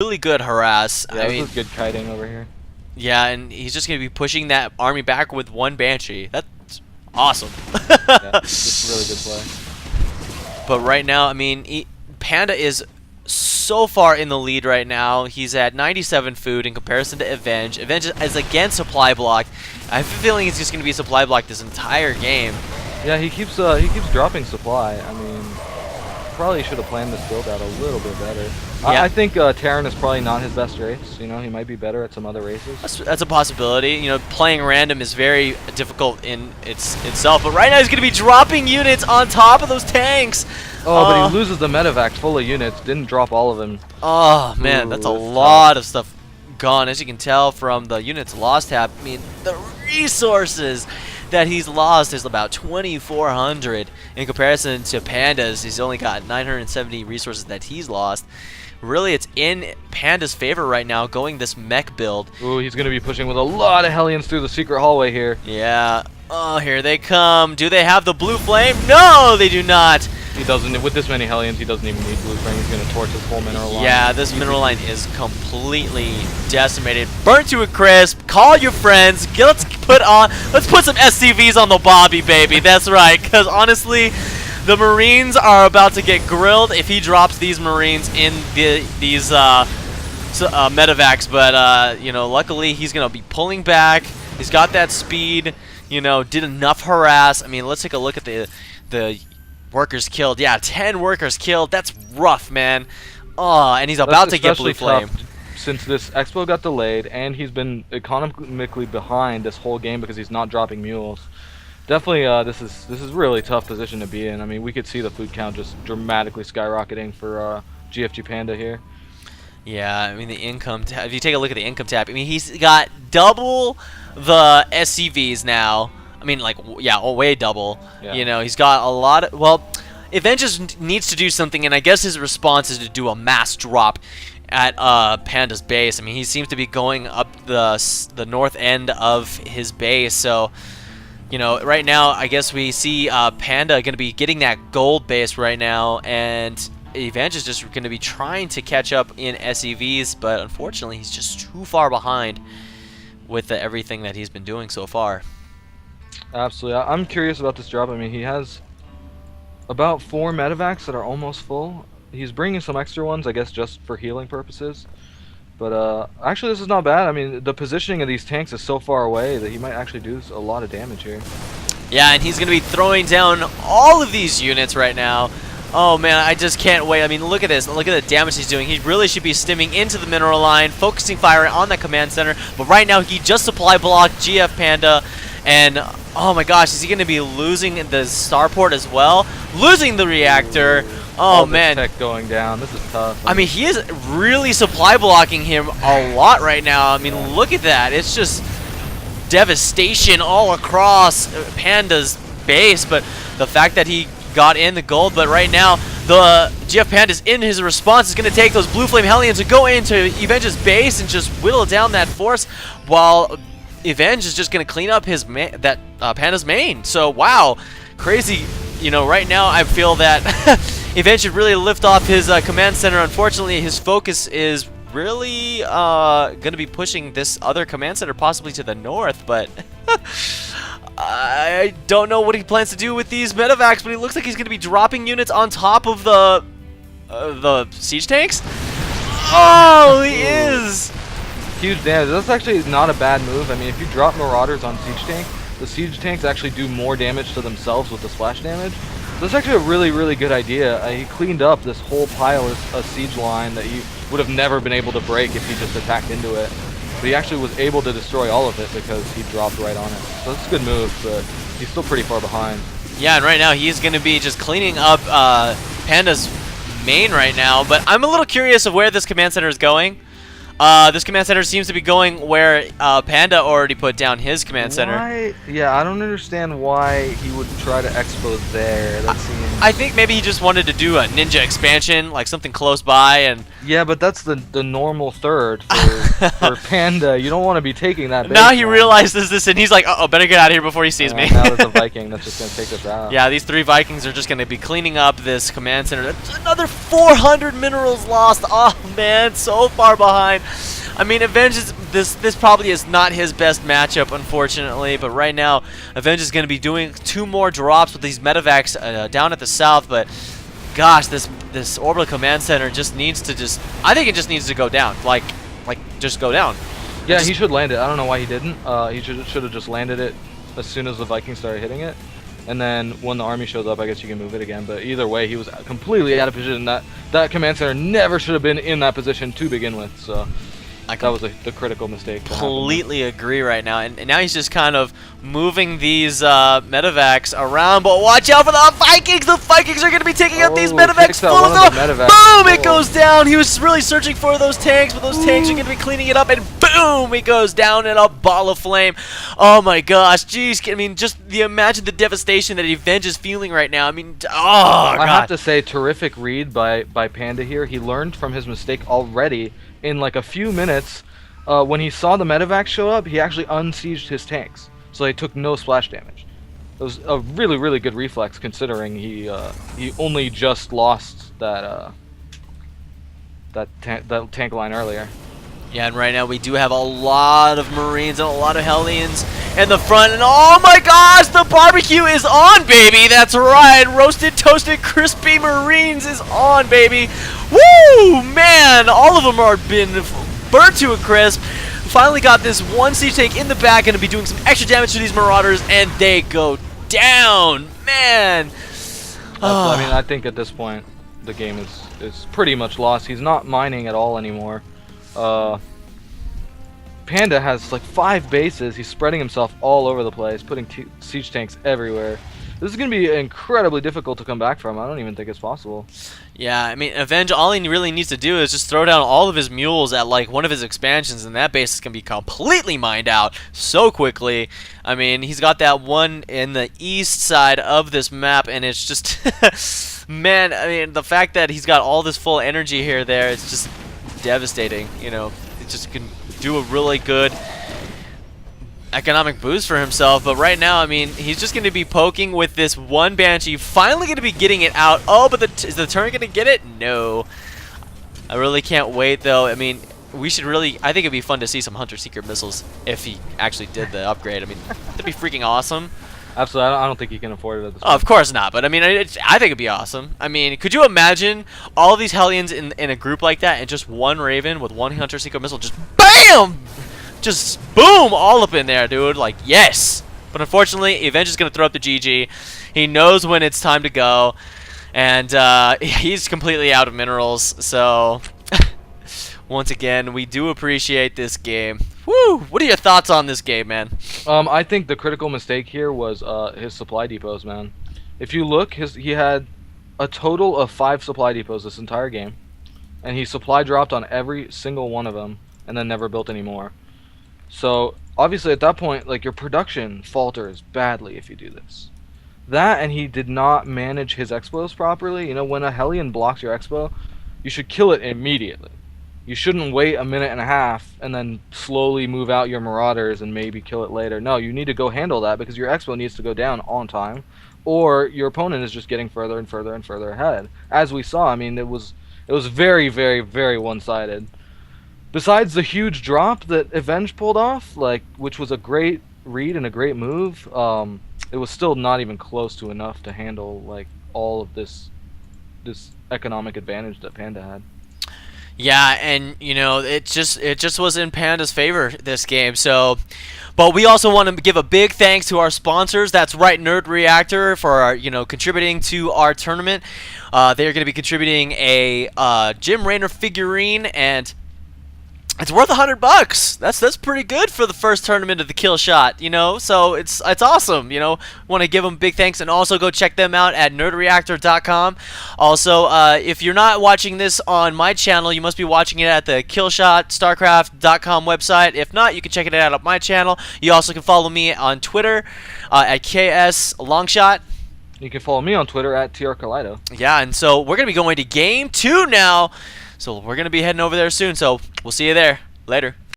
really good harass. Yeah, I this mean, is good kiting over here. yeah, and he's just going to be pushing that army back with one Banshee. That's awesome. Yeah, just a really good play. But right now, I mean, Panda is so far in the lead right now. He's at 97 food in comparison to Evenge. Evenge is again supply blocked. I have a feeling he's just going to be supply blocked this entire game. Yeah, he keeps dropping supply. I mean, probably should have planned this build out a little bit better. Yeah. I think Terran is probably not his best race. You know, he might be better at some other races. That's a possibility. You know, playing random is very difficult in itself. But right now he's going to be dropping units on top of those tanks. Oh, but he loses the medevac full of units. Didn't drop all of them. Oh man, Ooh, that's a that's lot of stuff gone. As you can tell from the units lost tab, I mean, the resources that he's lost is about 2,400 in comparison to Panda's. He's only got 970 resources that he's lost. Really, it's in Panda's favor right now going this mech build. Ooh, he's going to be pushing with a lot of Hellions through the secret hallway here. Yeah. Oh, here they come. Do they have the blue flame? No, they do not. He doesn't, with this many Hellions, he doesn't even need blue flame. He's going to torch his whole mineral line. Yeah, this mineral line is completely decimated. Burnt to a crisp. Call your friends. Let's put some SCVs on the Bobby, baby. That's right, because honestly, the Marines are about to get grilled if he drops these Marines in these medevacs. But you know, luckily he's gonna be pulling back. He's got that speed. You know, did enough harass. I mean, let's take a look at the workers killed. Yeah, 10 workers killed. That's rough, man. Oh, and he's about to get blue flame. Since this expo got delayed and he's been economically behind this whole game because he's not dropping mules. Definitely, this is really tough position to be in. I mean, we could see the food count just dramatically skyrocketing for gfGPanda here. Yeah, I mean the income tab. If you take a look at the income tab, I mean he's got double the SCVs now. I mean, like, yeah, way double. Yeah. You know, he's got a lot of. Well, Evenge just needs to do something, and I guess his response is to do a mass drop at Panda's base. I mean, he seems to be going up the north end of his base, so. You know, right now, I guess we see Panda going to be getting that gold base right now, and Evenge is just going to be trying to catch up in SEVs, but unfortunately, he's just too far behind with everything that he's been doing so far. Absolutely. I'm curious about this drop. I mean, he has about 4 medevacs that are almost full. He's bringing some extra ones, I guess, just for healing purposes. But actually, this is not bad. I mean, the positioning of these tanks is so far away that he might actually do a lot of damage here. Yeah, and he's going to be throwing down all of these units right now. Oh, man, I just can't wait. I mean, look at this. Look at the damage he's doing. He really should be stimming into the mineral line, focusing fire on that command center. But right now, he just supply blocked gfPanda. And, oh, my gosh, is he going to be losing the starport as well? Losing the reactor. Oh man, tech going down. This is tough. I mean, he is really supply blocking him a lot right now. I mean, look at that. It's just devastation all across Panda's base. But the fact that he got in the gold, but right now the gfPanda's in his response is going to take those blue flame Hellions and go into Evenge's base and just whittle down that force, while Evenge is just going to clean up his Panda's main. So wow, crazy. You know, right now I feel that Evenge should really lift off his command center. Unfortunately, his focus is really going to be pushing this other command center possibly to the north, but I don't know what he plans to do with these medevacs, but it looks like he's going to be dropping units on top of the siege tanks. Oh, he is! Huge damage. That's actually not a bad move. I mean, if you drop Marauders on siege tank, the siege tanks actually do more damage to themselves with the splash damage. So that's actually a really, really good idea. He cleaned up this whole pile of siege line that he would have never been able to break if he just attacked into it. But he actually was able to destroy all of it because he dropped right on it. So that's a good move, but he's still pretty far behind. Yeah, and right now he's going to be just cleaning up Panda's main right now. But I'm a little curious of where this command center is going. This command center seems to be going where Panda already put down his command center. Why? Yeah, I don't understand why he would try to expo there. That seems... I think maybe he just wanted to do a ninja expansion, like something close by, and... Yeah, but that's the normal third for Panda. You don't want to be taking that. Now he realizes this, and he's like, uh-oh, better get out of here before he sees me. Now there's a Viking that's just going to take us out. Yeah, these 3 Vikings are just going to be cleaning up this command center. That's another 400 minerals lost. Oh, man, so far behind. I mean, Evenge is this probably is not his best matchup, unfortunately. But right now, Evenge is going to be doing 2 more drops with these medevacs down at the south. But gosh, this orbital command center just needs to I think it just needs to go down, like just go down. Yeah, he should land it. I don't know why he didn't. He should have just landed it as soon as the Vikings started hitting it. And then when the army shows up, I guess you can move it again. But either way, he was completely out of position. That command center never should have been in that position to begin with. So that was the critical mistake. Completely agree right now. And now he's just kind of moving these medevacs around. But watch out for the Vikings! The Vikings are going to be taking out these medevacs full of them. Boom! It goes down. He was really searching for those tanks, but those tanks are going to be cleaning it up. And boom! It goes down in a ball of flame. Oh my gosh. Jeez. I mean, just imagine the devastation that Evenge is feeling right now. I mean, oh God. I have to say, terrific read by Panda here. He learned from his mistake already. In like a few minutes, when he saw the medevac show up, he actually unsieged his tanks, so they took no splash damage. It was a really good reflex, considering he only just lost that tank line earlier. Yeah, and right now we do have a lot of Marines and a lot of Hellions in the front, and oh my gosh, the barbecue is on, baby! That's right, roasted, toasted, crispy Marines is on, baby! Woo! Man, all of them are been burnt to a crisp. Finally got this one siege tank in the back, going to be doing some extra damage to these Marauders, and they go down, man! I mean, I think at this point, the game is pretty much lost. He's not mining at all anymore. Panda has like 5 bases. He's spreading himself all over the place, putting siege tanks everywhere. This is going to be incredibly difficult to come back from. I don't even think it's possible. Yeah, I mean, Evenge, all he really needs to do is just throw down all of his mules at like one of his expansions, and that base is going to be completely mined out so quickly. I mean, he's got that one in the east side of this map, and it's just, man, I mean, the fact that he's got all this full energy here, it's just devastating. You know, it just can do a really good economic boost for himself, but right now, I mean, he's just going to be poking with this one Banshee, finally going to be getting it out. Oh, but is the turret going to get it? No. I really can't wait, though. I mean, we should really, I think it'd be fun to see some Hunter-Seeker missiles if he actually did the upgrade. I mean, that'd be freaking awesome. Absolutely, I don't think he can afford it at this point. Oh, of course not, but I mean, I think it'd be awesome. I mean, could you imagine all of these Hellions in a group like that, and just one Raven with one Hunter-Seeker missile, just BAM! Just boom, all up in there, dude. Like, yes. But unfortunately, Evenge is going to throw up the GG. He knows when it's time to go. And he's completely out of minerals. So, once again, we do appreciate this game. Woo! What are your thoughts on this game, man? I think the critical mistake here was his supply depots, man. If you look, he had a total of 5 supply depots this entire game. And he supply dropped on every single one of them. And then never built any more. So, obviously at that point, like, your production falters badly if you do this. That, and he did not manage his expos properly. You know, when a Hellion blocks your expo, you should kill it immediately. You shouldn't wait a minute and a half and then slowly move out your Marauders and maybe kill it later. No, you need to go handle that because your expo needs to go down on time, or your opponent is just getting further and further and further ahead. As we saw, I mean, it was very, very, very one-sided. Besides the huge drop that Evenge pulled off, like, which was a great read and a great move, it was still not even close to enough to handle like all of this economic advantage that Panda had. Yeah, and you know, it just was in Panda's favor this game. So, but we also want to give a big thanks to our sponsors. That's right, Nerd Reactor, for contributing to our tournament. They're going to be contributing a Jim Raynor figurine, and it's worth $100. That's pretty good for the first tournament of the Killshot, you know. So it's awesome, you know. Want to give them big thanks, and also go check them out at nerdreactor.com. Also, if you're not watching this on my channel, you must be watching it at the KillshotStarcraft.com website. If not, you can check it out on my channel. You also can follow me on Twitter at KSLongshot. You can follow me on Twitter at TRKaleido. Yeah, and so we're gonna be going to Game 2 now. So we're going to be heading over there soon, so we'll see you there. Later.